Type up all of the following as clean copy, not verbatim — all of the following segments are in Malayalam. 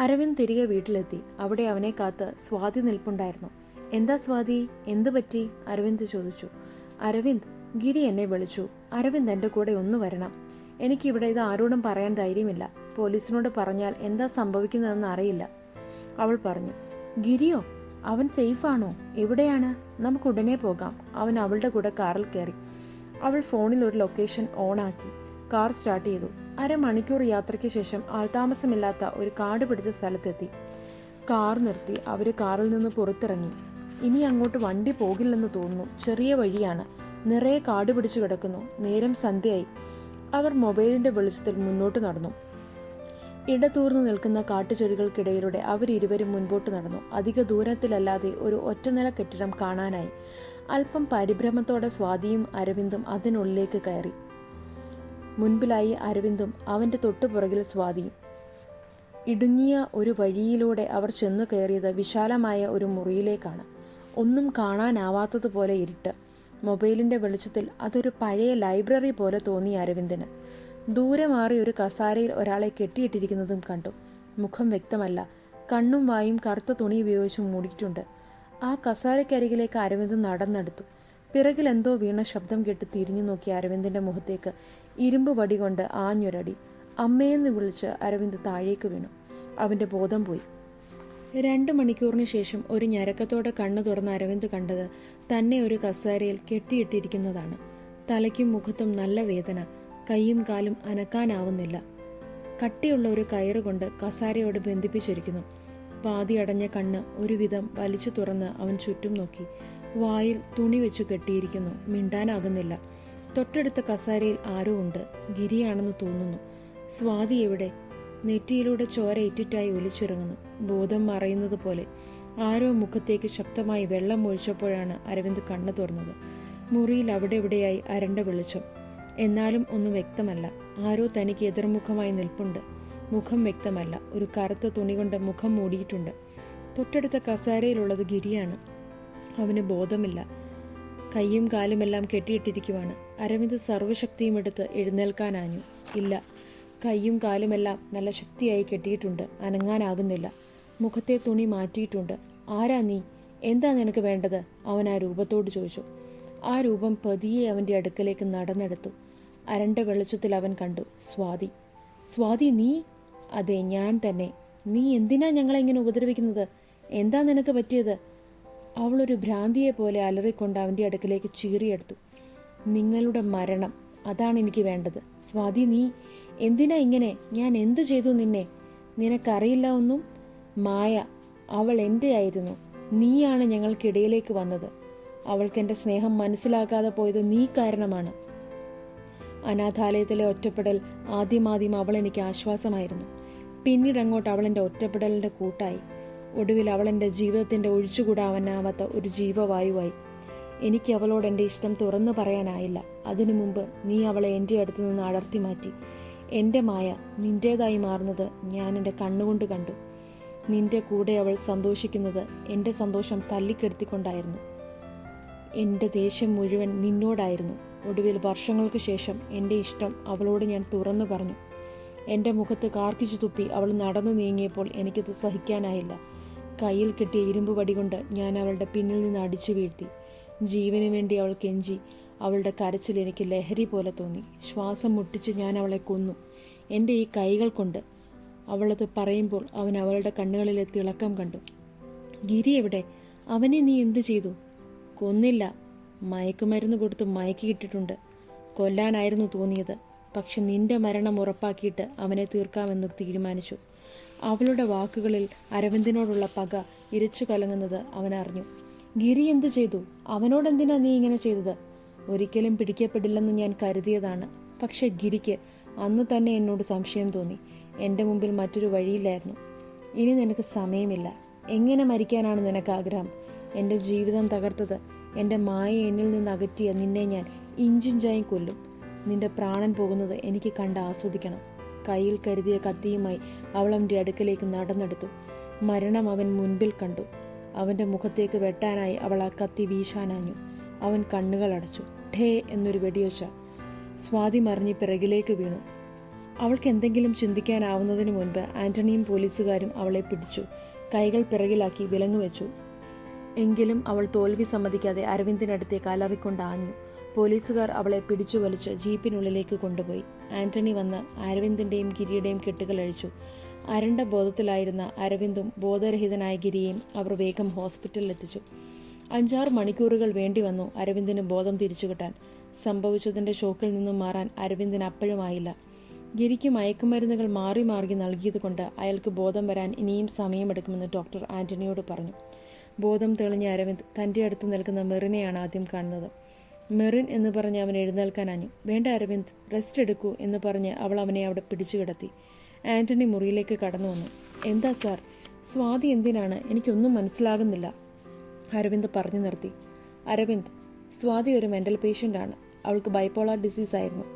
അരവിന്ദ് തിരികെ വീട്ടിലെത്തി. അവിടെ അവനെ കാത്ത് സ്വാതി നിൽപ്പുണ്ടായിരുന്നു. എന്താ സ്വാതി, എന്തു പറ്റി? അരവിന്ദ് ചോദിച്ചു. അരവിന്ദ്, ഗിരി എന്നെ വിളിച്ചു. അരവിന്ദ് എൻ്റെ കൂടെ ഒന്ന് വരണം. എനിക്കിവിടെ ഇത് ആരോടും പറയാൻ ധൈര്യമില്ല. പോലീസിനോട് പറഞ്ഞാൽ എന്താ സംഭവിക്കുന്നതെന്ന് അറിയില്ല. അവൾ പറഞ്ഞു. ഗിരിയോ? അവൻ സേഫാണോ? എവിടെയാണ്? നമുക്ക് ഉടനെ പോകാം. അവൻ അവളുടെ കൂടെ കാറിൽ കയറി. അവൾ ഫോണിൽ ഒരു ലൊക്കേഷൻ ഓണാക്കി കാർ സ്റ്റാർട്ട് ചെയ്തു. അരമണിക്കൂർ യാത്രയ്ക്ക് ശേഷം ആൾതാമസമില്ലാത്ത ഒരു കാട് പിടിച്ച സ്ഥലത്തെത്തി. കാർ നിർത്തി അവർ കാറിൽ നിന്ന് പുറത്തിറങ്ങി. ഇനി അങ്ങോട്ട് വണ്ടി പോകില്ലെന്ന് തോന്നുന്നു. ചെറിയ വഴിയാണ്, നിറയെ കാട് പിടിച്ചു കിടക്കുന്നു. നേരം സന്ധ്യയായി. അവർ മൊബൈലിന്റെ വെളിച്ചത്തിൽ മുന്നോട്ട് നടന്നു. ഇടതൂർന്നു നിൽക്കുന്ന കാട്ടുചെടികൾക്കിടയിലൂടെ അവരിരുവരും മുൻപോട്ട് നടന്നു. അധിക ദൂരത്തിലല്ലാതെ ഒരു ഒറ്റനില കെട്ടിടം കാണാനായി. അല്പം പരിഭ്രമത്തോടെ സ്വാതിയും അരവിന്ദും അതിനുള്ളിലേക്ക് കയറി. മുൻപിലായി അരവിന്ദും അവന്റെ തൊട്ടുപുറകിൽ സ്വാതിയും. ഇടുങ്ങിയ ഒരു വഴിയിലൂടെ അവർ ചെന്നു കയറിയത് വിശാലമായ ഒരു മുറിയിലേക്കാണ്. ഒന്നും കാണാനാവാത്തതുപോലെ ഇരുട്ട്. മൊബൈലിന്റെ വെളിച്ചത്തിൽ അതൊരു പഴയ ലൈബ്രറി പോലെ തോന്നി അരവിന്ദന്. ദൂരെ മാറി ഒരു കസാരയിൽ ഒരാളെ കെട്ടിയിട്ടിരിക്കുന്നതും കണ്ടു. മുഖം വ്യക്തമല്ല. കണ്ണും വായും കറുത്ത തുണി ഉപയോഗിച്ച് മൂടിയിട്ടുണ്ട്. ആ കസാരക്കരികിലേക്ക് അരവിന്ദ് നടന്നെടുത്തു. പിറകിൽ എന്തോ വീണ ശബ്ദം കേട്ട് തിരിഞ്ഞു നോക്കിയ അരവിന്ദിന്റെ മുഖത്തേക്ക് ഇരുമ്പ് വടി കൊണ്ട് ആഞ്ഞൊരടി. അമ്മയെന്ന് വിളിച്ച് അരവിന്ദ് താഴേക്ക് വീണു. അവന്റെ ബോധം പോയി. 2 മണിക്കൂറിന് ശേഷം ഒരു ഞരക്കത്തോടെ കണ്ണു തുറന്ന അരവിന്ദ് കണ്ടത് തന്നെ ഒരു കസേരയിൽ കെട്ടിയിട്ടിരിക്കുന്നതാണ്. തലയ്ക്കും മുഖത്തും നല്ല വേദന. കൈയും കാലും അനക്കാനാവുന്നില്ല. കട്ടിയുള്ള ഒരു കയറുകൊണ്ട് കസാരയോട് ബന്ധിപ്പിച്ചിരിക്കുന്നു. പാതി അടഞ്ഞ കണ്ണ് ഒരുവിധം വലിച്ചു തുറന്ന് അവൻ ചുറ്റും നോക്കി. വായിൽ തുണി വെച്ചു കെട്ടിയിരിക്കുന്നു. മിണ്ടാനാകുന്നില്ല. തൊട്ടടുത്ത കസാരയിൽ ആരോ ഉണ്ട്. ഗിരിയാണെന്ന് തോന്നുന്നു. സ്വാതി എവിടെ? നെറ്റിയിലൂടെ ചോര ഇറ്റിറ്റായി ഒലിച്ചിറങ്ങുന്നു. ബോധം മറയുന്നത് പോലെ. ആരോ മുഖത്തേക്ക് ശക്തമായി വെള്ളം ഒഴിച്ചപ്പോഴാണ് അരവിന്ദ് കണ്ണു തുറന്നത്. മുറിയിൽ അവിടെ ഇവിടെയായി അരണ്ട വെളിച്ചം. എന്നാലും ഒന്നും വ്യക്തമല്ല. ആരോ തനിക്ക് എതിർമുഖമായി നിൽപ്പുണ്ട്. മുഖം വ്യക്തമല്ല. ഒരു കറുത്ത തുണി കൊണ്ട് മുഖം മൂടിയിട്ടുണ്ട്. തൊട്ടടുത്ത കസാരയിലുള്ളത് ഗിരിയാണ്. അവന് ബോധമില്ല. കൈയും കാലുമെല്ലാം കെട്ടിയിട്ടിരിക്കുവാണ്. അരവിന്ദ് സർവ്വശക്തിയും എടുത്ത് എഴുന്നേൽക്കാനാഞ്ഞു. ഇല്ല, കൈയും കാലുമെല്ലാം നല്ല ശക്തിയായി കെട്ടിയിട്ടുണ്ട്. അനങ്ങാനാകുന്നില്ല. മുഖത്തെ തുണി മാറ്റിയിട്ടുണ്ട്. ആരാ നീ? എന്താ നിനക്ക് വേണ്ടത്? അവൻ ആ രൂപത്തോട് ചോദിച്ചു. ആ രൂപം പതിയെ അവന്റെ അടുക്കലേക്ക് നടന്നെടുത്തു. അരണ്ട വെളിച്ചത്തിൽ അവൻ കണ്ടു സ്വാതി. സ്വാതി, നീ? അതെ, ഞാൻ തന്നെ. നീ എന്തിനാ ഞങ്ങളെ ഇങ്ങനെ ഉപദ്രവിക്കുന്നത്? എന്താ നിനക്ക് പറ്റിയത്? അവളൊരു ഭ്രാന്തിയെ പോലെ അലറിക്കൊണ്ട് അവന്റെ അടുക്കലേക്ക് ചീറിയെടുത്തു. നിങ്ങളുടെ മരണം, അതാണ് എനിക്ക് വേണ്ടത്. സ്വാതി, നീ എന്തിനാ ഇങ്ങനെ? ഞാൻ എന്തു ചെയ്തു നിന്നെ? നിനക്കറിയില്ല ഒന്നും? മായ, അവൾ എൻ്റെ ആയിരുന്നു. നീയാണ് ഞങ്ങൾക്കിടയിലേക്ക് വന്നത്. അവൾക്കെൻ്റെ സ്നേഹം മനസ്സിലാക്കാതെ പോയത് നീ കാരണമാണ്. അനാഥാലയത്തിലെ ഒറ്റപ്പെടൽ ആദ്യം അവൾ എനിക്ക് ആശ്വാസമായിരുന്നു. പിന്നീട് അങ്ങോട്ട് അവൾ എൻ്റെ ഒറ്റപ്പെടലിൻ്റെ കൂട്ടായി. ഒടുവിൽ അവൾ എൻ്റെ ജീവിതത്തിൻ്റെ ഒഴിച്ചുകൂടാവാനാവാത്ത ഒരു ജീവവായുവായി. എനിക്ക് അവളോട് എൻ്റെ ഇഷ്ടം തുറന്നു പറയാനായില്ല. അതിനു മുമ്പ് നീ അവളെ എൻ്റെ അടുത്ത് നിന്ന് അടർത്തി മാറ്റി. എൻ്റെ മായ നിൻ്റേതായി മാറുന്നത് ഞാൻ എൻ്റെ കണ്ണുകൊണ്ട് കണ്ടു. നിന്റെ കൂടെ അവൾ സന്തോഷിക്കുന്നത് എൻ്റെ സന്തോഷം തല്ലിക്കെടുത്തിക്കൊണ്ടായിരുന്നു. എൻ്റെ ദേഷ്യം മുഴുവൻ നിന്നോടായിരുന്നു. ഒടുവിൽ വർഷങ്ങൾക്ക് ശേഷം എൻ്റെ ഇഷ്ടം അവളോട് ഞാൻ തുറന്നു പറഞ്ഞു. എൻ്റെ മുഖത്ത് കാർക്കിച്ചു തുപ്പി അവൾ നടന്നു നീങ്ങിയപ്പോൾ എനിക്കത് സഹിക്കാനായില്ല. കയ്യിൽ കിട്ടിയ ഇരുമ്പ് വടി കൊണ്ട് ഞാൻ അവളുടെ പിന്നിൽ നിന്ന് അടിച്ചു വീഴ്ത്തി. ജീവന് വേണ്ടി അവൾ കെഞ്ചി. അവളുടെ കരച്ചിൽ എനിക്ക് ലഹരി പോലെ തോന്നി. ശ്വാസം മുട്ടിച്ച് ഞാൻ അവളെ കൊന്നു, എൻ്റെ ഈ കൈകൾ കൊണ്ട്. അവളത് പറയുമ്പോൾ അവൻ അവളുടെ കണ്ണുകളിലെ തിളക്കം കണ്ടു. ഗിരി എവിടെ? അവനെ നീ എന്തു ചെയ്തു? കൊന്നില്ല. മയക്കുമരുന്ന് കൊടുത്ത് മയക്കിയിട്ടിട്ടുണ്ട്. കൊല്ലാനായിരുന്നു തോന്നിയത്. പക്ഷെ നിന്റെ മരണം ഉറപ്പാക്കിയിട്ട് അവനെ തീർക്കാമെന്ന് തീരുമാനിച്ചു. അവളുടെ വാക്കുകളിൽ അരവിന്ദിനോടുള്ള പക ഇരച്ചു കലങ്ങുന്നത് അവൻ അറിഞ്ഞു. ഗിരി എന്തു ചെയ്തു? അവനോടെന്തിനാ നീ ഇങ്ങനെ ചെയ്തത്? ഒരിക്കലും പിടിക്കപ്പെടില്ലെന്ന് ഞാൻ കരുതിയതാണ്. പക്ഷെ ഗിരിക്ക് അന്ന് തന്നെ എന്നോട് സംശയം തോന്നി. എൻ്റെ മുമ്പിൽ മറ്റൊരു വഴിയില്ലായിരുന്നു. ഇനി നിനക്ക് സമയമില്ല. എങ്ങനെ മരിക്കാനാണ് നിനക്ക് ആഗ്രഹം? എൻ്റെ ജീവിതം തകർത്തത്, എൻ്റെ മായ എന്നിൽ നിന്ന് അകറ്റിയ നിന്നെ ഞാൻ ഇഞ്ചിഞ്ചായി കൊല്ലും. നിന്റെ പ്രാണൻ പോകുന്നത് എനിക്ക് കണ്ട് ആസ്വദിക്കണം. കയ്യിൽ കരുതിയ കത്തിയുമായി അവൾ അവൻ്റെ അടുക്കലേക്ക് നടന്നെടുത്തു. മരണം അവൻ മുൻപിൽ കണ്ടു. അവൻ്റെ മുഖത്തേക്ക് വെട്ടാനായി അവൾ ആ കത്തി വീശാനാഞ്ഞു. അവൻ കണ്ണുകൾ അടച്ചു. ഠേ എന്നൊരു വെടിയൊച്ച. സ്വാതി മറിഞ്ഞ് പിറകിലേക്ക് വീണു. അവൾക്ക് എന്തെങ്കിലും ചിന്തിക്കാനാവുന്നതിന് മുൻപ് ആന്റണിയും പോലീസുകാരും അവളെ പിടിച്ചു. കൈകൾ പിറകിലാക്കി വിലങ്ങുവെച്ചു. എങ്കിലും അവൾ തോൽവി സമ്മതിക്കാതെ അരവിന്ദിനടുത്തേക്ക് അലറിക്കൊണ്ട് ആഞ്ഞു. പോലീസുകാർ അവളെ പിടിച്ചു വലിച്ച് ജീപ്പിനുള്ളിലേക്ക് കൊണ്ടുപോയി. ആന്റണി വന്ന് അരവിന്ദിന്റെയും ഗിരിയുടെയും കെട്ടുകൾ അഴിച്ചു. അരണ്ട ബോധത്തിലായിരുന്ന അരവിന്ദും ബോധരഹിതനായ ഗിരിയെയും അവർ വേഗം ഹോസ്പിറ്റലിൽ എത്തിച്ചു. 5-6 മണിക്കൂറുകൾ വേണ്ടി വന്നു അരവിന്ദിന് ബോധം തിരിച്ചു കിട്ടാൻ. സംഭവിച്ചതിന്റെ ഷോക്കിൽ നിന്നും മാറാൻ അരവിന്ദിന് അപ്പോഴുമായില്ല. ഗിരിക്ക് മയക്കുമരുന്നുകൾ മാറി മാറി നൽകിയതുകൊണ്ട് അയാൾക്ക് ബോധം വരാൻ ഇനിയും സമയമെടുക്കുമെന്ന് ഡോക്ടർ ആന്റണിയോട് പറഞ്ഞു. ബോധം തെളിഞ്ഞ അരവിന്ദ് തൻ്റെ അടുത്ത് നിൽക്കുന്ന മെറിനെയാണ് ആദ്യം കാണുന്നത്. മെറിൻ എന്ന് പറഞ്ഞ് അവൻ എഴുന്നേൽക്കാനാഞ്ഞു. വേണ്ട അരവിന്ദ്, റെസ്റ്റ് എടുക്കൂ എന്ന് പറഞ്ഞ് അവൾ അവനെ അവിടെ പിടിച്ചു കിടത്തി. ആന്റണി മുറിയിലേക്ക് കടന്നു വന്നു. എന്താ സാർ, സ്വാതി എന്തിനാണ്? എനിക്കൊന്നും മനസ്സിലാകുന്നില്ല, അരവിന്ദ് പറഞ്ഞു നിർത്തി. അരവിന്ദ്, സ്വാതി ഒരു മെൻ്റൽ പേഷ്യൻ്റാണ്. അവൾക്ക് ബൈപ്പോളാർ ഡിസീസ് ആയിരുന്നു.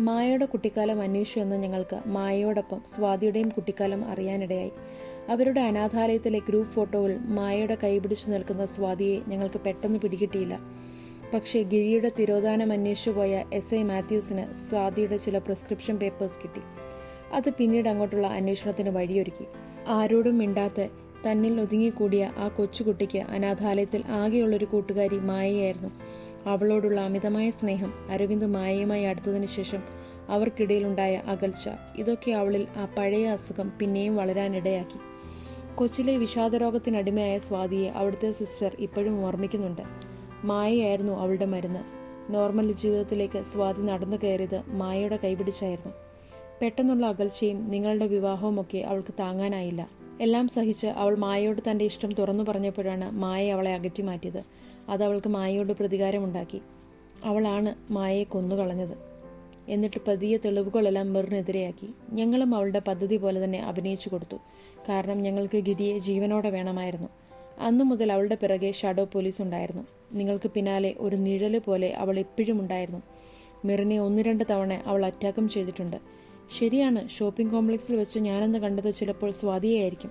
മായയുടെ കുട്ടിക്കാലം അന്വേഷിച്ചു എന്ന ഞങ്ങൾക്ക് മായയോടൊപ്പം സ്വാതിയുടെയും കുട്ടിക്കാലം അറിയാനിടയായി. അവരുടെ അനാഥാലയത്തിലെ ഗ്രൂപ്പ് ഫോട്ടോകൾ മായയുടെ കൈപിടിച്ചു നിൽക്കുന്ന സ്വാതിയെ ഞങ്ങൾക്ക് പെട്ടെന്ന് പിടികിട്ടിയില്ല. പക്ഷേ ഗിരിയുടെ തിരോധാനം അന്വേഷിച്ചു പോയ SI മാത്യൂസിന് സ്വാതിയുടെ ചില പ്രിസ്ക്രിപ്ഷൻ പേപ്പേഴ്സ് കിട്ടി. അത് പിന്നീട് അങ്ങോട്ടുള്ള അന്വേഷണത്തിന് വഴിയൊരുക്കി. ആരോടും മിണ്ടാത്ത തന്നിൽ ഒതുങ്ങിക്കൂടിയ ആ കൊച്ചുകുട്ടിക്ക് അനാഥാലയത്തിൽ ആകെയുള്ളൊരു കൂട്ടുകാരി മായയായിരുന്നു. അവളോടുള്ള അമിതമായ സ്നേഹം, അരവിന്ദ് മായയുമായി അടുത്തതിന് ശേഷം അവർക്കിടയിലുണ്ടായ അകൽച്ച, ഇതൊക്കെ അവളിൽ ആ പഴയ അസുഖം പിന്നെയും വളരാനിടയാക്കി. കൊച്ചിലെ വിഷാദരോഗത്തിനടിമയായ സ്വാതിയെ അവിടുത്തെ സിസ്റ്റർ ഇപ്പോഴും ഓർമ്മിക്കുന്നുണ്ട്. മായയായിരുന്നു അവളുടെ മരുന്ന്. നോർമൽ ജീവിതത്തിലേക്ക് സ്വാതി നടന്നു കയറിയത് മായയുടെ കൈപിടിച്ചായിരുന്നു. പെട്ടെന്നുള്ള അകൽച്ചയും നിങ്ങളുടെ വിവാഹവുമൊക്കെ അവൾക്ക് താങ്ങാനായില്ല. എല്ലാം സഹിച്ച് അവൾ മായയോട് തൻ്റെ ഇഷ്ടം തുറന്നു പറഞ്ഞപ്പോഴാണ് മായ അവളെ അകറ്റി മാറ്റിയത്. അത് അവൾക്ക് മായയോട് പ്രതികാരമുണ്ടാക്കി. അവളാണ് മായയെ കൊന്നുകളഞ്ഞത്. എന്നിട്ട് പതിയെ തെളിവുകളെല്ലാം മെറിനെതിരെയാക്കി. ഞങ്ങളും അവളുടെ പദ്ധതി പോലെ തന്നെ അഭിനയിച്ചു കൊടുത്തു. കാരണം ഞങ്ങൾക്ക് ഗിരിയെ ജീവനോടെ വേണമായിരുന്നു. അന്നു മുതൽ അവളുടെ പിറകെ ഷാഡോ പോലീസ് ഉണ്ടായിരുന്നു. നിങ്ങൾക്ക് പിന്നാലെ ഒരു നിഴല് പോലെ അവൾ എപ്പോഴും ഉണ്ടായിരുന്നു. മെറിനെ 1-2 തവണ അവൾ അറ്റാക്കും ചെയ്തിട്ടുണ്ട്. ശരിയാണ്, ഷോപ്പിംഗ് കോംപ്ലക്സിൽ വെച്ച് ഞാനെന്ന് കണ്ടത് ചിലപ്പോൾ സ്വാതിയായിരിക്കും,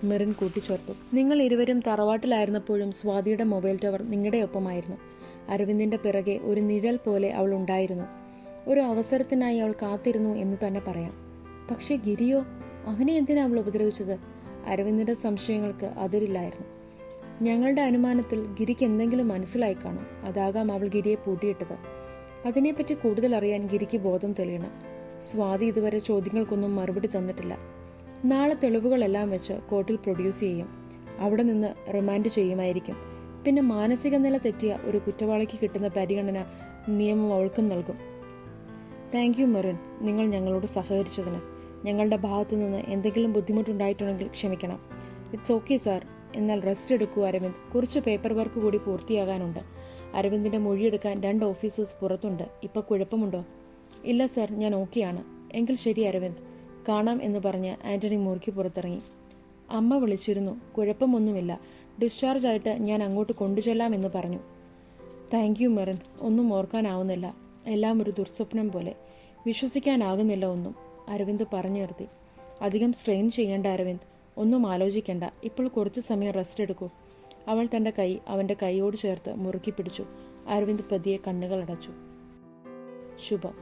മെറിൻ കൂട്ടിച്ചേർത്തു. നിങ്ങൾ ഇരുവരും തറവാട്ടിലായിരുന്നപ്പോഴും സ്വാതിയുടെ മൊബൈൽ ടവർ നിങ്ങളുടെ ഒപ്പമായിരുന്നു. അരവിന്ദിന്റെ പിറകെ ഒരു നിഴൽ പോലെ അവൾ ഉണ്ടായിരുന്നു. ഒരു അവസരത്തിനായി അവൾ കാത്തിരുന്നു എന്ന് തന്നെ പറയാം. പക്ഷേ ഗിരിയോ? അവനെ എന്തിനാ അവൾ ഉപദ്രവിച്ചത്? അരവിന്ദിന്റെ സംശയങ്ങൾക്ക് അതിരില്ലായിരുന്നു. ഞങ്ങളുടെ അനുമാനത്തിൽ ഗിരിക്ക് എന്തെങ്കിലും മനസ്സിലായി കാണും. അതാകാം അവൾ ഗിരിയെ പൂട്ടിയിട്ടത്. അതിനെപ്പറ്റി കൂടുതൽ അറിയാൻ ഗിരിക്ക് ബോധം തെളിയണം. സ്വാതി ഇതുവരെ ചോദ്യങ്ങൾക്കൊന്നും മറുപടി തന്നിട്ടില്ല. നാളെ തെളിവുകളെല്ലാം വെച്ച് കോർട്ടിൽ പ്രൊഡ്യൂസ് ചെയ്യും. അവിടെ നിന്ന് റിമാൻഡ് ചെയ്യുമായിരിക്കും. പിന്നെ മാനസിക നില തെറ്റിയ ഒരു കുറ്റവാളിക്ക് കിട്ടുന്ന പരിഗണന നിയമം അവൾക്കും നൽകും. താങ്ക് യു മെറിൻ, നിങ്ങൾ ഞങ്ങളോട് സഹകരിച്ചതിന്. ഞങ്ങളുടെ ഭാഗത്തു നിന്ന് എന്തെങ്കിലും ബുദ്ധിമുട്ടുണ്ടായിട്ടുണ്ടെങ്കിൽ ക്ഷമിക്കണം. It's okay sir. എന്നാൽ റെസ്റ്റ് എടുക്കൂ അരവിന്ദ്. കുറച്ച് പേപ്പർ വർക്ക് കൂടി പൂർത്തിയാകാനുണ്ട്. അരവിന്ദിന്റെ മൊഴിയെടുക്കാൻ 2 ഓഫീസേഴ്സ് പുറത്തുണ്ട്. ഇപ്പൊ കുഴപ്പമുണ്ടോ? ഇല്ല സാർ, ഞാൻ ഓക്കെയാണ്. എങ്കിൽ ശരി അരവിന്ദ്, കാണാം എന്ന് പറഞ്ഞ് ആന്റണി മുറിക്ക് പുറത്തിറങ്ങി. അമ്മ വിളിച്ചിരുന്നു. കുഴപ്പമൊന്നുമില്ല. ഡിസ്ചാർജ് ആയിട്ട് ഞാൻ അങ്ങോട്ട് കൊണ്ടുചെല്ലാം എന്ന് പറഞ്ഞു. Thank you Merin. ഒന്നും ഓർക്കാനാവുന്നില്ല. എല്ലാം ഒരു ദുർസ്വപ്നം പോലെ. വിശ്വസിക്കാനാകുന്നില്ല ഒന്നും, അരവിന്ദ് പറഞ്ഞു നിർത്തി. അധികം സ്ട്രെയിൻ ചെയ്യേണ്ട അരവിന്ദ്. ഒന്നും ആലോചിക്കേണ്ട. ഇപ്പോൾ കുറച്ചു സമയം റെസ്റ്റ് എടുക്കൂ. അവൾ തൻ്റെ കൈ അവൻ്റെ കൈയോട് ചേർത്ത് മുറുക്കി പിടിച്ചു. അരവിന്ദ് പതിയെ കണ്ണുകൾ അടച്ചു. ശുഭം.